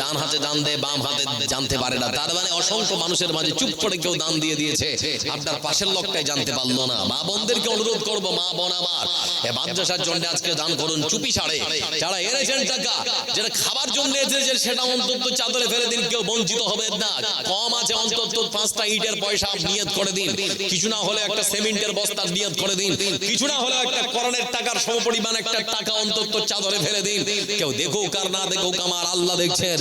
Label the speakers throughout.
Speaker 1: ডান হাতে দান দেয়, বাম হাতে জানতে পারে না। তার মানে অসংখ্য মানুষের মাঝে চুপ করে কেউ দান দিয়ে দিয়েছে, আপনার পাশের লোকটাই জানতে পারলো না। মা বোনদেরকে অনুরোধ করবো, মা বোন আমার, এই মাদ্রাসার জন্য আজকে দান করুন। চুপি ছাড়ে যারা এনেছেন টাকা, যেটা খাবার জন্য এসেছে সেটা অন্তত চাদরে ফেলে দিন, কেউ বঞ্চিত হবে না। কম আছে অন্তত 5টা ইটের পয়সা নিয়ত করে দিন, কিছু না হলে একটা সিমেন্টের বস্তার নিয়ত করে দিন, কিছু না হলে একটা করণের টাকার সমপরিমাণ একটা টাকা অন্তত চাদরে ফেলে দিন। কেউ দেখুক আর না দেখুক, আমার আল্লাহ দেখছেন।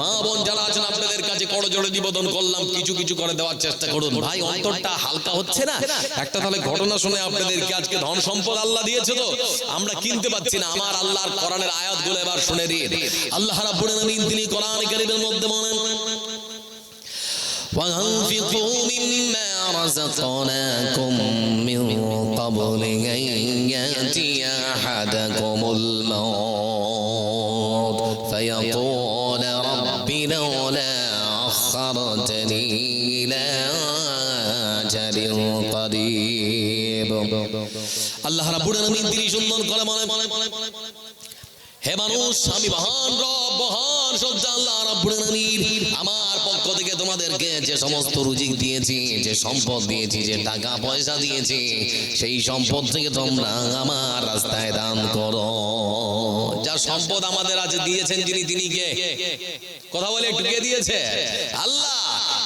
Speaker 1: মা বোন যারা আছেন আপনাদের কাছে করজোড়ে নিবেদন করলাম, কিছু কিছু করে দেওয়ার চেষ্টা করুন। ভাই অন্তরটা হালকা হচ্ছে না একটা? তাহলে ঘটনা শুনে আপনাদেরকে আজকে ধন সম্পদ আল্লাহ দিয়েছে, তো আমরা কিনতে পাচ্ছি না। আমার আল্লাহর কোরআনের আয়াতগুলো এবার শুনে দিন। আল্লাহ রাব্বুল আলামিন তিনি কোরআন কারীমের মধ্যে বলেন, وَأَنفِقُوا مِمَّا رَزَقْنَاكُم مِّن قَبْلِ أَن يَأْتِيَ أَحَدَكُمُ الْمَوْتُ فَيَقُولَ رَبِّ لَوْلَا أَخَّرْتَنِي إِلَىٰ أَجَلٍ قَرِيبٍ। আল্লাহ রাব্বুল আলামিন তিনি সুন্দর করে বলেন, হে মানুষ, আমি মহান রব, মহান সত্তা আল্লাহ রাব্বুল আলামিন, আমার পক্ষ থেকে তোমাদেরকে যে সমস্ত রুজিক দিয়েছি, যে সম্পদ দিয়েছি, যে টাকা পয়সা দিয়েছি, সেই সম্পদ থেকে তোমরা আমার রাস্তায় দান করো। যা সম্পদ আমাদের আছে দিয়েছেন যিনি, তিনি কে? কথা বলে একটু কে দিয়েছে? আল্লাহ।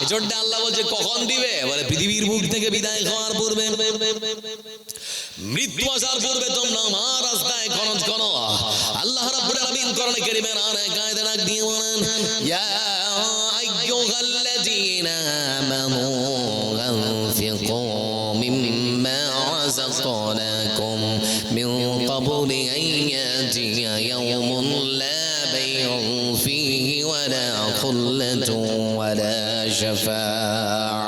Speaker 1: এজন্য আল্লাহ বলছে কখন দিবে? বলে পৃথিবীর বুক থেকে বিদায় হওয়ার পূর্বে, মৃত্যু আসার পূর্বে তোমরা আমার রাস্তায় খরচ করো। আল্লাহ রাব্বুল আলামিন কোরআনে কারীমের আয়াতে কায়দা রাখ দিয়ে বলেন, ইয়া আইয়ুহাল্লাযীনা আমানু আনফিকু মিম্মা রাযাকনাকুম মিন ক্বাবলি আন ইয়াতিয়া ইয়াউমুন লা বাইউন ফীহি ওয়ালা খুল্লাতুন ওয়ালা শাফাআ।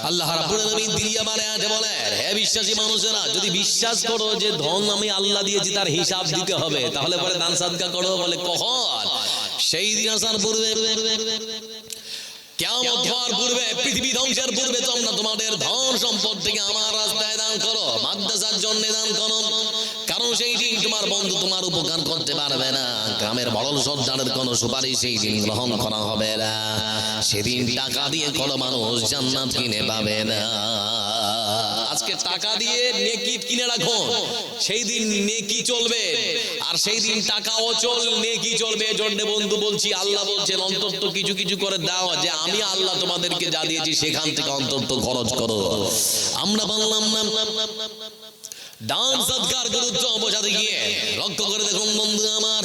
Speaker 1: আল্লাহ রাব্বুল আলামিন তিনি আমার আয়াতে বলেন, হে বিশ্বাসী মানুষেরা, যদি বিশ্বাস করো যে ধন আমি আল্লাহ দিয়েছি তার হিসাব দিতে হবে, তাহলে পরে দান সাদকা করো। বলে কখন? সেই দিন আসার পূর্বে, কিয়ামত হওয়ার পূর্বে, পৃথিবী ধ্বংসের পূর্বে তোমরা তোমাদের ধন সম্পদ থেকে আমার রাস্তায় দান করো, মাদ্রাসার জন্য দান করো। কারণ সেই দিন তোমার বন্ধু তোমার উপকার করতে পারবে না, গ্রামের বড় সর্দারের কোনো সুপারিশ সেই দিন গ্রহণ করা হবে না। সেদিন টাকা দিয়ে কোনো মানুষ জান্নাত কিনে পাবে না। আজকে টাকা দিয়ে নেকি কিনে রাখো, সেই দিন নেকি চলবে, আর সেই দিন টাকা অচল, নেকি চলবে। এজন্য বন্ধু বলছি, আল্লাহ বলছেন অন্তত কিছু কিছু করে দাও, যে আমি আল্লাহ তোমাদেরকে যা দিয়েছি সেখান থেকে অন্তত খরচ করো। আমরা বললাম না। দান সদকার গুরুত্ব বোঝাতে গিয়ে লক্ষ্য করে দেখুন বন্ধু আমার,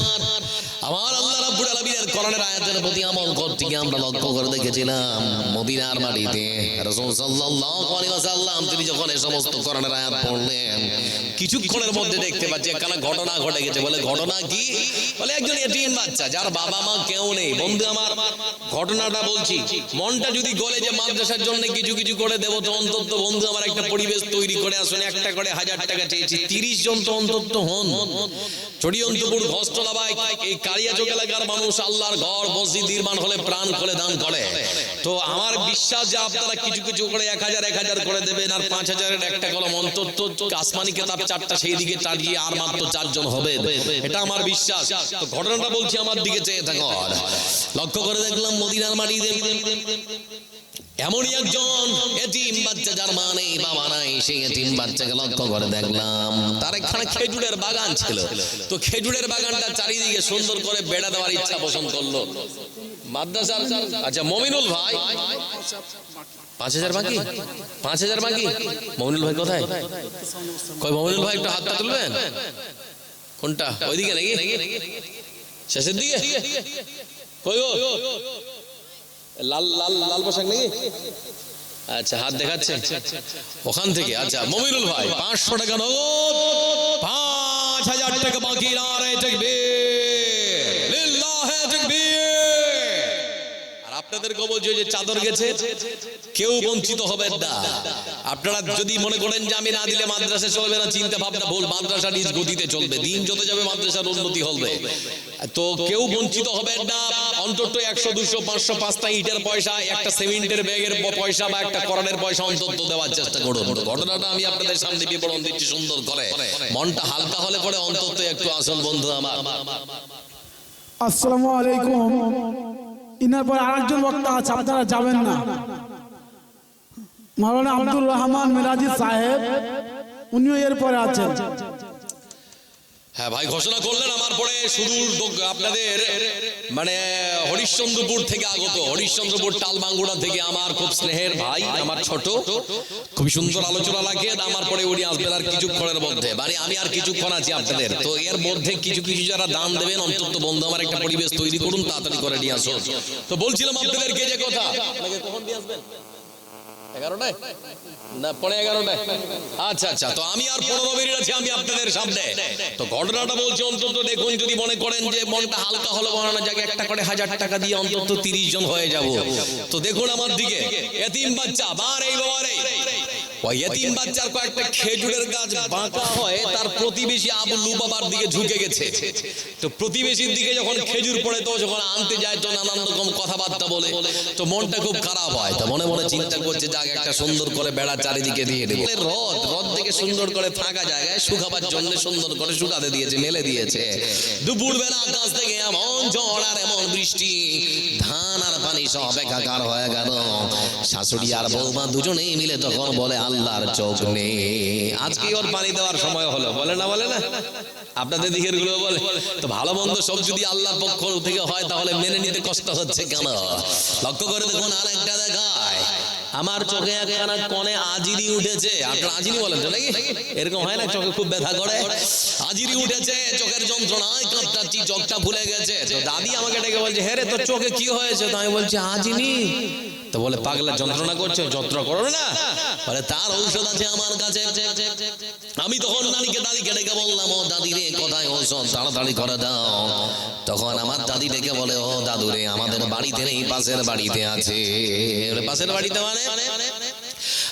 Speaker 1: আমার আল্লাহ রাব্বুল আলামিনের কোরআনের আয়াতের প্রতি আমল করতে গিয়ে আমরা লক্ষ্য করে দেখেছিলাম মদিনার মাটিতে রাসূল সাল্লাল্লাহু আলাইহি ওয়াসাল্লাম তিনি যখন এই সমস্ত কোরআনের আয়াত পড়লেন, কিছুক্ষণের মধ্যে দেখতে পাচ্ছি একখানা ঘটনা ঘটে গেছে। বলে ঘটনা কি? বলে একজন এতিম বাচ্চা যার বাবা মা কেউ নেই। বন্ধু আমার, ঘটনাটা বলছি, মনটা যদি গলে যে মাদ্রাসার জন্য কিছু কিছু করে দেবো, তো অন্তত বন্ধু আমার একটা পরিবেশ তৈরি করে আসুন। একটা করে 1000 টাকা চেয়েছি, 30 জন তো অন্তত হন। চড়িয়ন্তপুর ঘোষতলা ভাই, এই কালিয়াচক এলাকার মানুষ আল্লাহর ঘর মসজিদ নির্মাণ হলে প্রাণ খুলে দান করে। তো আমার বিশ্বাস যে আপনারা কিছু কিছু করে 1000 করে দেবেন, আর 5000-এর একটা কলম অন্তত আসমানি কিতাব 4টা সেই দিকে চালিয়ে আর মাত্র 4 জন হবে, এটা আমার বিশ্বাস। তো ঘটনাটা বলছি, আমার দিকে চেয়ে থাকো। লক্ষ্য করে দেখলাম মদিনার মাটিতে এমনই একজন এতিম বাচ্চা যার মা নেই বাবা নাই, সেই এতিম বাচ্চাকে লক্ষ্য করে দেখলাম তার একখানা খেজুরের বাগান ছিল। তো খেজুরের বাগানটা চারিদিকে সুন্দর করে বেড়া দেওয়ার ইচ্ছা পোষণ করলো মাদ্রাসার। আচ্ছা মমিনুল ভাই, 5000 বাকি, 5000 বাকি। মমিনুল ভাই কোথায়? কই মমিনুল ভাই একটু হাতটা তুলবেন। কোনটা? ওইদিকে নাকি শেষের দিকে? কই গো লাল লাল লাল পোশাক নাকি? আচ্ছা হাত দেখাচ্ছে ওখান থেকে। আচ্ছা মমিনুল ভাই 500 টাকা নগদ, 5000 টাকা বাকি। নারে তাকবীর, লিল্লাহি তাকবীর। আর আপনাদের কবর যে চাদর গেছে, কেউ বঞ্চিত হবে না। আপনারা যদি মনে করেন যে আমি না দিলে মাদ্রাসা চলবে না, চিন্তা ভাবনা ভুল। মাদ্রাসা নিজ গতিতে চলবে, দিন যত যাবে মাদ্রাসার উন্নতি হবে। তো কেউ বঞ্চিত হবে না। অন্তত 100, 200, 500, 5টা ইটের পয়সা, একটা সিমেন্টের ব্যাগের পয়সা বা একটা কোরআনের পয়সা অন্তত দেওয়ার চেষ্টা করুন। ঘটনাটা আমি আপনাদের সামনে বিবরণ দিচ্ছি সুন্দর করে, মনটা হালকা হলে পরে অন্তত একটু আসল বন্ধু আমার।
Speaker 2: আসসালামু আলাইকুম। ইনার পর আরেকজন বক্তা আছে, আপনারা যাবেন না। মাওলানা আব্দুর রহমান মিরাজি সাহেব, উনিও এর পরে আছেন।
Speaker 1: হ্যাঁ ভাই, ঘোষণা করলেন আমার পরে সুদূর আপনাদের মানে হরিশ্চন্দ্রপুর থেকে আগত, হরিশ্চন্দ্রপুর টালবাঙ্গুড়া থেকে আমার খুব স্নেহের ভাই, আমার ছোট, খুব সুন্দর আলোচনা লাগে। আমার পরে উনি আসবেন আর কিছুক্ষণের মধ্যে, মানে আমি আর কিছুক্ষণ আছি আপনাদের। তো এর মধ্যে কিছু কিছু যারা দান দেবেন, অন্তত বন্ধু আমার একটা পরিবেশ তৈরি করুন, তাড়াতাড়ি করে নিয়ে আসুন। তো বলছিলাম আপনাদেরকে যে কথা, কখন দিয়ে আসবেন? 11টায় না পরে 11টায়? আচ্ছা আচ্ছা, তো আমি আর 15 মিনিট আছি আমি আপনাদের সামনে। তো ঘটনাটা বলছি, অন্তত দেখুন, যদি মনে করেন যে মনটা হালকা হলো, বানানো যাকে একটা করে 1000 টাকা দিয়ে অন্তত 30 জন হয়ে যাব। তো দেখুন আমার দিকে, এতিম বাচ্চা বার এই বাবারে, ওই এতিম বাচ্চার কয়েকটা খেজুরের গাছ বাঁকা হয়, তার প্রতিবেশী আবুল্লু বাবার দিকে ঝুঁকে গেছে। তো প্রতিবেশীর দিকে যখন খেজুর পড়ে, তো যখন আনতে যায় তো নানান রকম কথাবার্তা বলে, তো মনটা খুব খারাপ হয়। তো মনে মনে চিন্তা করছে যে আগে একটা সুন্দর করে বেড়া চারিদিকে দিয়ে দেবো। রদ থেকে সুন্দর করে ফাঁকা জায়গায় শুকাবার জন্য সুন্দর করে শুকাতে দিয়েছে, মেলে দিয়েছে। দুপুর বেলা আকাশ থেকে এমন ঝড় আর এমন বৃষ্টি, ধান আর পানি সব একাকার হয়ে গেল। শাশুড়ি আর বৌমা দুজনেই মিলে তখন বলে, আল্লাহর চোখ নেই, আজকে ওর পানি দেওয়ার সময় হলো। বলে না, বলে না? আপনাদের দিকের গুলো বলে। তো ভালো মন্দ সব যদি আল্লাহর পক্ষ থেকে হয়, তাহলে মেনে নিতে কষ্ট হচ্ছে কেন? লক্ষ্য করে দেখুন, আরেকটা দেখায়, আমার চোখে একখানা কনে আজিরি উঠেছে। আপনারা আজিরি বলেন তো নাকি? এরকম হয় না, চোখে খুব ব্যথা করে, আজিরি উঠেছে, চোখের যন্ত্রণায় কাঁপটাচ্ছি, চোখটা ফুলে গেছে। তো দাদি আমাকে ডেকে বলছে, হ্যাঁ রে, তোর চোখে কি হয়েছে? তো আমি বলছি, আজিনি। তো বলে, পাগলা যন্ত্রণা করছে, যন্ত্রণা করো না, বলে তার ঔষধ আছে আমার কাছে। আমি তখন দাদিকে ডেকে বললাম, ও দাদি রে, কোথায় ঔষধ, তাড়াতাড়ি করে দাও। তখন আমার দাদি ডেকে বলে, ও দাদু রে, আমাদের বাড়িতে নেই, পাশের বাড়িতে আছে। পাশের বাড়িতে মানে?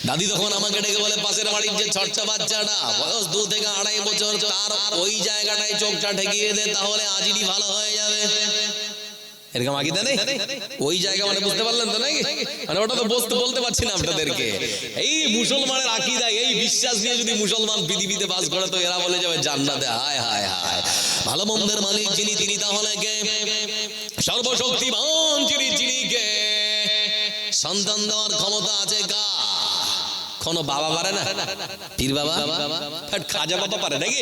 Speaker 1: দাদি তখন আমাকে ডেকে বলে, পাশের বাড়ির যে ছোট্ট বাচ্চাটা, বয়স 2 থেকে 2.5 বছর, তার ওই জায়গাটায় চোখটা ঠেকিয়ে দে, তাহলে আজিরি ভালো হয়ে যাবে। এরকম আকিদা নেই? ওই জায়গা মানে বুঝতে পারলেন তো নাকি? মানে ওটা তো বলতে পারছি না আপনাদেরকে। এই মুসলমানের আকিদা, এই বিশ্বাস নিয়ে যদি মুসলমান পৃথিবীতে বাস করে, তো এরা বলে যাবে জান্নাতে। হায় হায় হায়, ভালো মন্দের মালিক যিনি, তিনি তাহলে কে? সর্বশক্তিমান যিনি কে? সন্তান দেওয়ার ক্ষমতা আছে কার? কোন বাবা পারে না? পীর বাবা, খাজা বাবা পারে নাকি?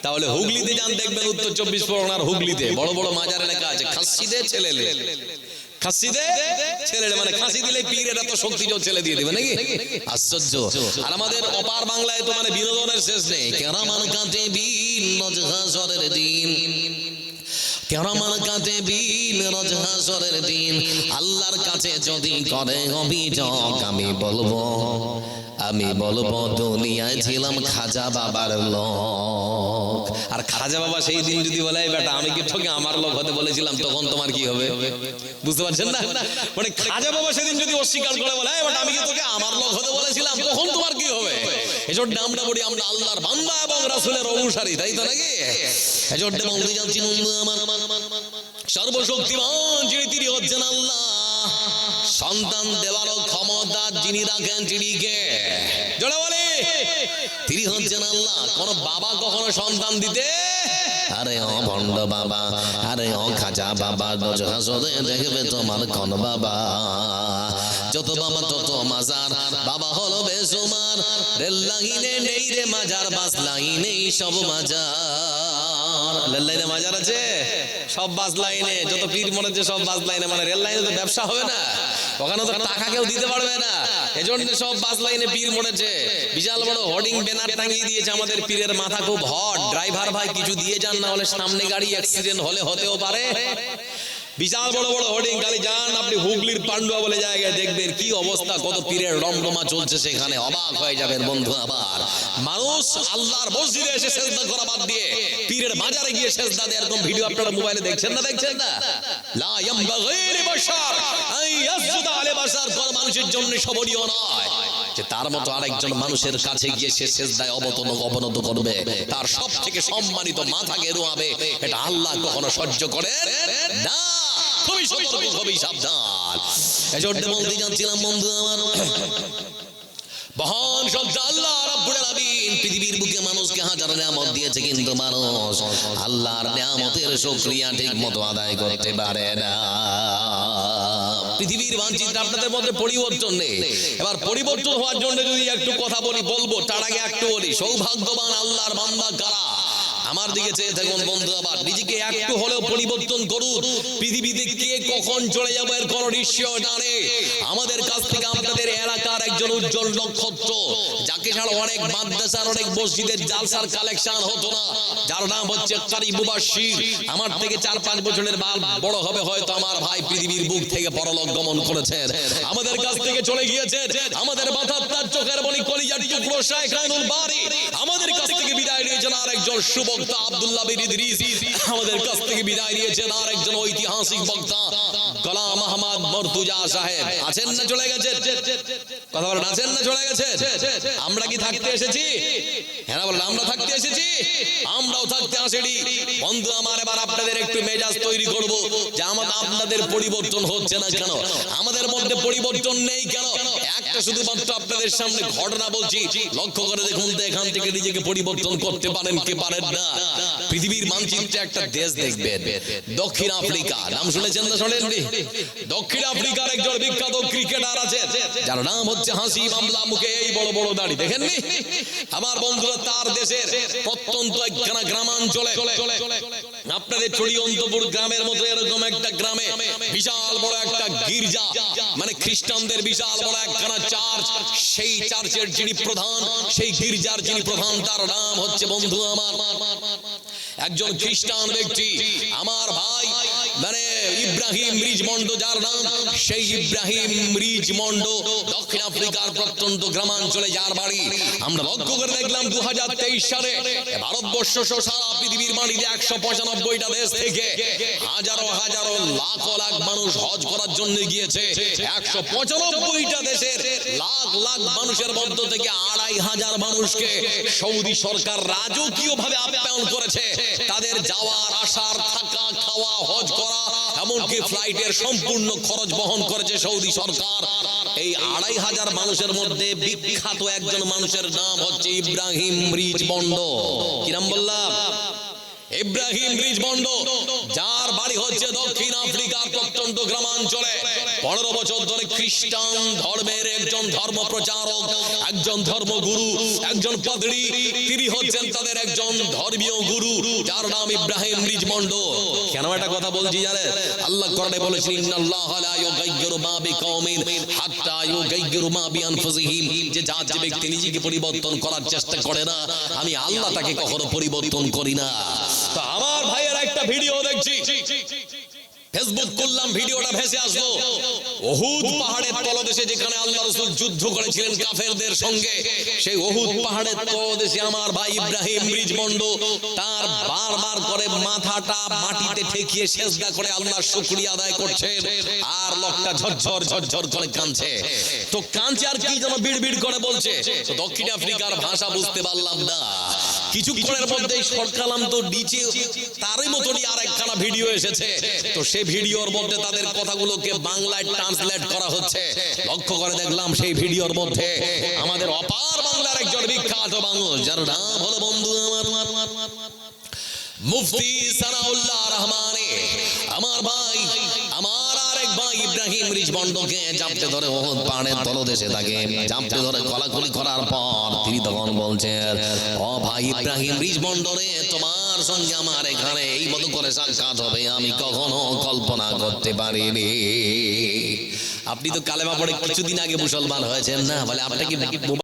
Speaker 1: তাহলে হুগলিতে যান, দেখবেন উত্তর 24 পরগনার হুগলিতে বড় বড় মাজারে লেখা আছে, খাসিদে ছেলেলে, খাসিদে ছেলেলে, মানে খাসি দিলে পীরের এত শক্তি ছেলে দিয়ে দিবে নাকি? আশ্চর্য। আর আমাদের অপার বাংলায় তো মানে বিনোদনের শেষ নেই। কেরামান কাটে বিল নজহাসরের দিন, কেরামান কাটে বিল নজহাসরের দিন, আল্লাহর কাছে যদি করে অভিযোগ, আমি বলবো দুনিয়ায় ছিলাম খাজা বাবার লোক। আর খাজা বাবা সেই দিন যদি বলে, বেটা আমি কি তোকে আমার লোক হতে বলেছিলাম, তখন তোমার কি হবে? বুঝতে পারছেন না? মানে খাজা বাবা সেদিন যদি অস্বীকার করে বলে, বেটা আমি কি তোকে আমার লোক হতে বলেছিলাম, তখন তোমার কি হবে? এজন্য আমরা বলি, আমরা আল্লাহর বান্দা এবং রাসূলের অনুসারী, তাই তো নাকি? এজন্য বলতে যাচ্ছি, আমার সর্বশক্তিমান যিনি, তিনি হচ্ছেন আল্লাহ। সন্তান দেওয়ারও ক্ষমতা যিনি রাখেন, তিনি কে? জোরে বলে, তিনি হচ্ছেন আল্লাহ। কোন বাবা কখনো সন্তান দিতে, আরে ও ভণ্ড বাবা, আরে ও খাজা বাবা, নজহাসরে দেখবে তোমার কোন বাবা, যত বাবা তত মাজার, বাবা হলো বেসুমার। রেল লাইনে নেই রে মাজার, বাস লাইনে সব মাজার। রেল লাইনে মাজার আছে, সব বাস লাইনে, যত পীর মরেছে সব বাস লাইনে। মানে রেল লাইনে তো ব্যবসা হবে না, ওখানে তো টাকা কেউ দিতে পারবে না, এজন্য সব বাস লাইনে পীর মরেছে। বিশাল বড় হোর্ডিং ব্যানার টাঙিয়ে দিয়েছে, আমাদের পীরের মাথা খুব হট, ড্রাইভার ভাই কিছু দিয়ে যান, না হলে সামনে গাড়ি অ্যাক্সিডেন্ট হতেও পারে। বিশাল বড় বড় হোর্ডিং, খালি যান আপনি হুগলির পান্ডুয়া বলে জায়গায়, দেখবেন কি অবস্থা, কত পীরের রমরমা চলছে সেখানে, অবাক হয়ে যাবেন বন্ধু। আবার মানুষ আল্লাহর মসজিদে এসে সেজদা করা বাদ দিয়ে পীরের বাজারে গিয়ে সেজদা দেয়, এরকম ভিডিও আপনারা মোবাইলে দেখছেন না? লা ইয়ামবাগি লিবাশার আন ইয়াসজুদা আলা বাশার, কোন মানুষের জন্য শোভনীয় নয় যে তার মতো আরেকজন মানুষের কাছে গিয়ে সে সেজদায় অবনত করবে, তার সবথেকে সম্মানিত মাথাকে রোয়াবে। এটা আল্লাহ কখনো সহ্য করেন না। খুবই সতর্ক, খুবই সাবধান। এজন্য বলতে যাচ্ছিলাম বন্ধু আমার, মহান সত্তা আল্লাহ রাব্বুল আলামিন পৃথিবীর বুকে মানুষকে হাজার নিয়ামত দিয়েছে, কিন্তু মানুষ আল্লাহর নিয়ামতের শুকরিয়া ঠিকমতো আদায় করতে পারে না। পৃথিবীর মানচিত্র আপনাদের মধ্যে পরিবর্তন নেই। এবার পরিবর্তন হওয়ার জন্য যদি একটু কথা বলবো, তার আগে একটু বলি, সৌভাগ্যবান আল্লাহর বান্দা কারা? আমার দিকে চেয়ে থাকুন বন্ধু, আবার নিজেকে একটু হলেও পরিবর্তন করুন। পৃথিবীতে কে কখন চলে যাবে এর কোনো নিশ্চয় জানে। আমাদের কাছ থেকে আপনাদের এলাকার একজন উজ্জ্বল নক্ষত্র, যাকে ছাড়া অনেক মাদ্রাসার অনেক মসজিদের জালসার কালেকশন হতো না, যার নাম হচ্ছে কারি মুবাশশির। আমার থেকে 4-5 বছরের বড় হবে হয়তো আমার ভাই, পৃথিবীর বুক থেকে পরলোক গমন করেছেন, আমাদের কাছ থেকে চলে গিয়েছেন। আমাদের মাথার তার, চোখের মনি, কলিজার টুকরো শাইখ আইনুল বারী আমাদের কাছ থেকে বিদায় নিয়েছেন। আর একজন সুবক্তা আব্দুল্লাহ বিন ইদ্রিস আমাদের কাছ থেকে বিদায় নিয়েছেন। আর একজন ঐতিহাসিক বক্তা গোলাম আহমদ মর্তুজা সাহেব আছেন না চলে গেছেন? কথা বলেন, আছেন না চলে গেছেন? আমরা কি থাকতে এসেছি? হ্যাঁ বলেন, আমরা থাকতে এসেছি, আমরাও থাকতে আসেনি। বন্ধু আমার, এবার আপনাদের একটু মেজাজ তৈরি করব যে আপনাদের পরিবর্তন হচ্ছে না কেন, আমাদের মধ্যে পরিবর্তন নেই কেন। একটা শুধুমাত্র আপনাদের সামনে ঘটনা বলছি, লক্ষ্য করে দেখুন তো এখান থেকে নিজেকে পরিবর্তন করতে পারেন কি পারেন না। পৃথিবীর মানচিত্রে একটা দেশ দেখবেন, দক্ষিণ আফ্রিকা। নাম শুনেছেন না শোনেননি? দক্ষিণ আফ্রিকার একজন বিখ্যাত ক্রিকেটার আছে, যার নাম হচ্ছে হাসিব আমলা, মুখে এই বড় বড় দাড়ি, দেখেননি? আমার বন্ধুরা, তার দেশের প্রত্যন্ত একখানা গ্রামাঞ্চলে, আপনাদের চড়িয়ন্তপুর গ্রামের মতো এরকম একটা গ্রামে বিশাল বড় একটা গির্জা, মানে খ্রিস্টানদের বিশাল বড় একখানা চার্চ। সেই চার্চের যিনি প্রধান, সেই গির্জার যিনি প্রধান, তার নাম হচ্ছে বন্ধু আমার একজন খ্রিস্টান ব্যক্তি, আমার ভাই, মানে ইব্রাহিম রিজমন্ড যার নাম, সেই ইব্রাহিম রিজমন্ড দক্ষিণ আফ্রিকার প্রত্যন্ত গ্রামাঞ্চলে যার বাড়ি। আমরা লক্ষ্য করে দেখলাম 2023 সালে ভারতবর্ষ সহ সারা পৃথিবীর মাটিতে 195টা দেশ থেকে হাজারো হাজারো লাখ লাখ মানুষ হজ করার জন্য গিয়েছে। 195টা দেশের লাখ লাখ মানুষের মধ্য থেকে 2500 মানুষকে সৌদি সরকার রাজকীয় ভাবে আপ্যায়ন করেছে। তাদের যাওয়ার, আসার, থাকা, খাওয়া, হজ করা, এমনকি ফ্লাইটের সম্পূর্ণ খরচ বহন করেছে সৌদি সরকার। এই 2500 মানুষের মধ্যে বিখ্যাত একজন মানুষের নাম হচ্ছে ইব্রাহিম রিজমন্ড। কি নাম বললাম? ইব্রাহিম রিজমন্ড, যার বাড়ি হচ্ছে দক্ষিণ আফ্রিকার প্রত্যন্ত গ্রামাঞ্চলে। 15 বছর ধরে খ্রিস্টান ধর্মের একজন ধর্ম প্রচারক, একজন ধর্মগুরু, একজন পাদ্রী, তিনি হচ্ছেন তাদের একজন ধর্মীয় গুরু, যার নাম ইব্রাহিম রিজমন্ড। কেন একটা কথা বলছি জানেন? আল্লাহ কোরআনে বলেছেন, ইন্নাল্লাহা লা ইউগাইয়িরু মা বিকাওমিন হাত্তা ইউগাইয়িরু মা বিআনফুসিহিম, যে যে ব্যক্তি নিজেকে পরিবর্তন করার চেষ্টা করে না, আমি আল্লাহ তাকে কখনো পরিবর্তন করি না। তো আমার ভাইয়ের একটা ভিডিও দেখছি, ফেসবুক করলাম, ভিডিওটা ভেসে আসলো উহুদ পাহাড়ের তলদেশে, যেখানে আল্লাহ রাসূল যুদ্ধ করেছিলেন কাফেরদের সঙ্গে। সেই উহুদ পাহাড়ের তলদেশে আমার ভাই ইব্রাহিম রিজমন্ড তার বারবার করে মাথাটা মাটিতে ঠেকিয়ে সিজদা করে আল্লাহর শুকরিয়া আদায় করছেন, আর লোকটা ঝরঝর ঝরঝর করে কাঁদছে। তো কাঁদছে আর কি যেন বিড়বিড় করে বলছে। তো দক্ষিণ আফ্রিকার ভাষা বুঝতে পারলাম না, কিছুক্ষণের মধ্যেই সরকালাম তো নিচে তারই মতনই আর একখানা ভিডিও এসেছে। তো সেই ভিডিওর মধ্যে তাদের কথাগুলোকে বাংলায় ট্রান্সলেট করা হচ্ছে। লক্ষ্য করে দেখলাম সেই ভিডিওর মধ্যে আমাদের অপার বাংলার একজন বিখ্যাত মানুষ, যার নাম হলো বন্ধু আমার মুফতি সানাউল্লাহ রহমানী। আমার ভাই, আমার আরেক ভাই ইব্রাহিম রিজমন্ডকে জাপটে ধরে উহুদ পাহাড়ের তলদেশে তাকে জাপটে ধরে কলাকলি করার পর তিনি তখন বলছেন, ও ভাই ইব্রাহিম রিজমন্ড রে, তোমার সঙ্গে আমার এখানে এই মতো করে সাক্ষাৎ হবে আমি কখনো কল্পনা করতে পারিনি। আপনি তো কালেমা পড়ে কিছুদিন আগে মুসলমান হয়েছেন না, বলে আপনাকে